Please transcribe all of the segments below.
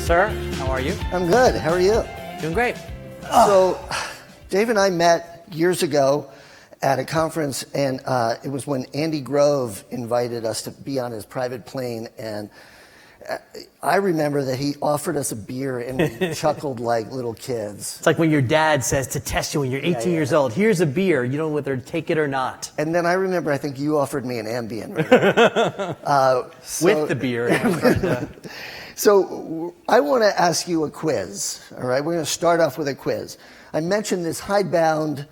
Sir, how are you? I'm good. How are you? Doing great. So, Dave and I met years ago at a conference, and it was when Andy Grove invited us to be on his private plane, and I remember that he offered us a beer, and we chuckled like little kids. It's like when your dad says to test you when you're 18 years old, here's a beer, you don't know whether to take it or not. And then I remember, I think you offered me an Ambien. Right? With the beer. So I want to ask you a quiz, all right? We're going to start off with a quiz. I mentioned this hidebound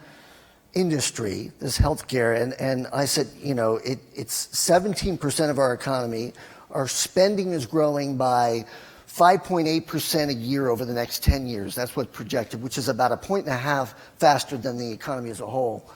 industry, this healthcare, and I said, you know, it's 17% of our economy. Our spending is growing by 5.8% a year over the next 10 years. That's what's projected, which is about 1.5 points faster than the economy as a whole.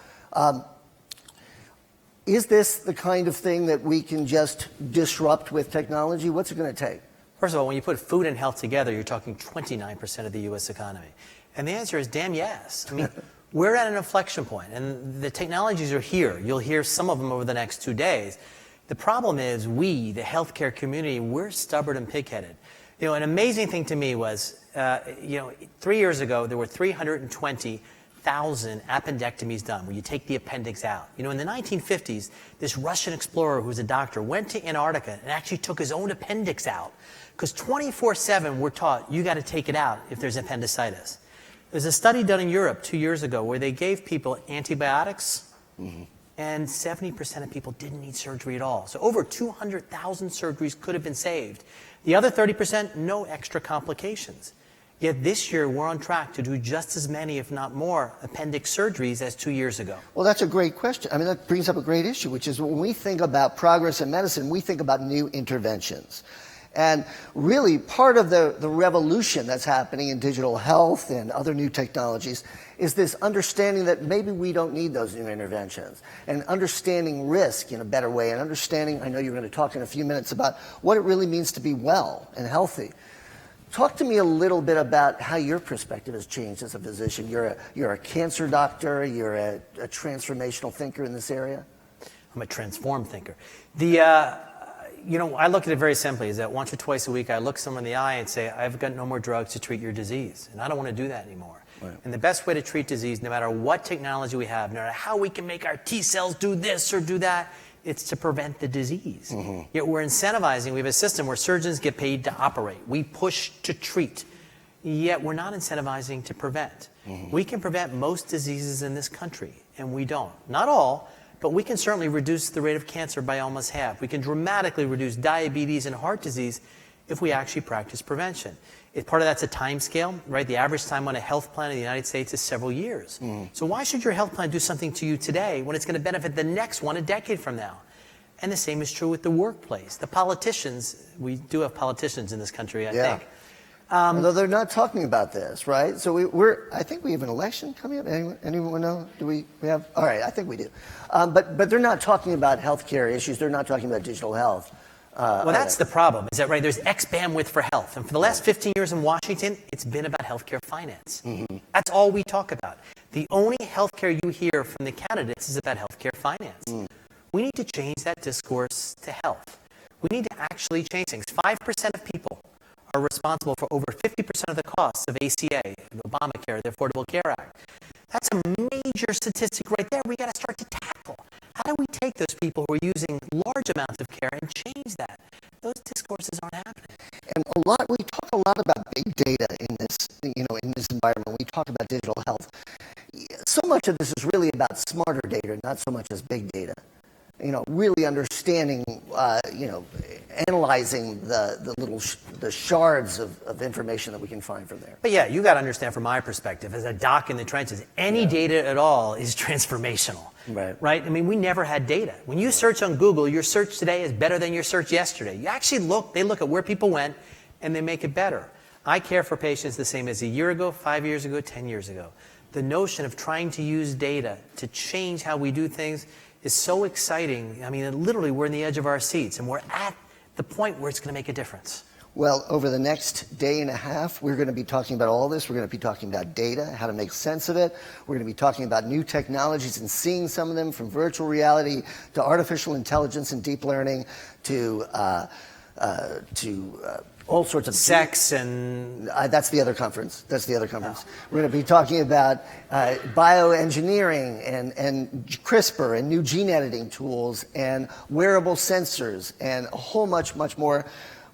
Is this the kind of thing that we can just disrupt with technology? What's it going to take? First of all, when you put food and health together, you're talking 29% of the U.S. economy. And the answer is damn yes. I mean, we're at an inflection point, and the technologies are here. You'll hear some of them over the next 2 days. The problem is we, the healthcare community, we're stubborn and pig-headed. You know, an amazing thing to me was, 3 years ago, there were 320,000 appendectomies done, where you take the appendix out. You know, in the 1950s, this Russian explorer who was a doctor went to Antarctica and actually took his own appendix out. Because 24/7, we're taught, you got to take it out if there's appendicitis. There's a study done in Europe 2 years ago where they gave people antibiotics, and 70% of people didn't need surgery at all. So over 200,000 surgeries could have been saved. The other 30%, no extra complications. Yet this year, we're on track to do just as many, if not more, appendix surgeries as 2 years ago. Well, that's a great question. I mean, that brings up a great issue, which is when we think about progress in medicine, we think about new interventions. And really, part of the revolution that's happening in digital health and other new technologies is this understanding that maybe we don't need those new interventions, and understanding risk in a better way, and understanding, I know you're going to talk in a few minutes about what it really means to be well and healthy. Talk to me a little bit about how your perspective has changed as a physician. You're a cancer doctor, you're a transformational thinker in this area? I'm a transformed thinker. I look at it very simply, is that once or twice a week, I look someone in the eye and say, I've got no more drugs to treat your disease, and I don't want to do that anymore. Right. And the best way to treat disease, no matter what technology we have, no matter how we can make our T cells do this or do that, it's to prevent the disease. Yet we're incentivizing, we have a system where surgeons get paid to operate. We push to treat. Yet we're not incentivizing to prevent. We can prevent most diseases in this country, and we don't. Not all, but we can certainly reduce the rate of cancer by almost half. We can dramatically reduce diabetes and heart disease if we actually practice prevention. Part of that's a time scale, right? The average time on a health plan in the United States is several years. So why should your health plan do something to you today when it's going to benefit the next one a decade from now? And the same is true with the workplace. The politicians, we do have politicians in this country, I think. Although they're not talking about this, right? So I think we have an election coming up. Anyone know? Do we have? All right, I think we do. But they're not talking about healthcare issues. They're not talking about digital health. Well, that's the problem, is that, right, there's X bandwidth for health. And for the last 15 years in Washington, it's been about healthcare finance. That's all we talk about. The only healthcare you hear from the candidates is about healthcare finance. We need to change that discourse to health. We need to actually change things. 5% of people are responsible for over 50% of the costs of ACA, of Obamacare, the Affordable Care Act. That's a major statistic right there we got to start to tackle. How do we take those people who are using large amounts of care and change that? Those discourses aren't happening. And we talk a lot about big data in this environment. We talk about digital health. So much of this is really about smarter data, not so much as big data. Really understanding, analyzing the shards of information that we can find from there. But yeah, you got to understand from my perspective, as a doc in the trenches, any data at all is transformational. Right? I mean, we never had data. When you search on Google, your search today is better than your search yesterday. You actually they look at where people went, and they make it better. I care for patients the same as a year ago, 5 years ago, 10 years ago. The notion of trying to use data to change how we do things is so exciting. I mean, literally, we're on the edge of our seats, and we're at the point where it's going to make a difference. Well, over the next day and a half, we're going to be talking about all this. We're going to be talking about data, how to make sense of it. We're going to be talking about new technologies and seeing some of them, from virtual reality to artificial intelligence and deep learning to all sorts of sex and that's the other conference. That's the other conference. We're going to be talking about bioengineering and CRISPR and new gene editing tools and wearable sensors and a whole much more.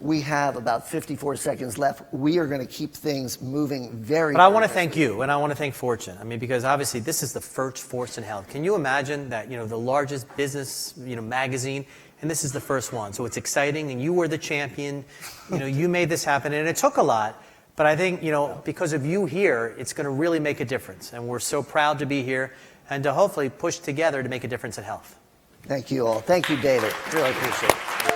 We have about 54 seconds left. We are going to keep things moving very. But I want to thank you, and I want to thank Fortune. I mean, because obviously this is the first force in health. Can you imagine that, the largest business, magazine, and this is the first one. So it's exciting, and you were the champion. You made this happen, and it took a lot. But I think, because of you here, it's going to really make a difference. And we're so proud to be here and to hopefully push together to make a difference in health. Thank you all. Thank you, David. Really appreciate it.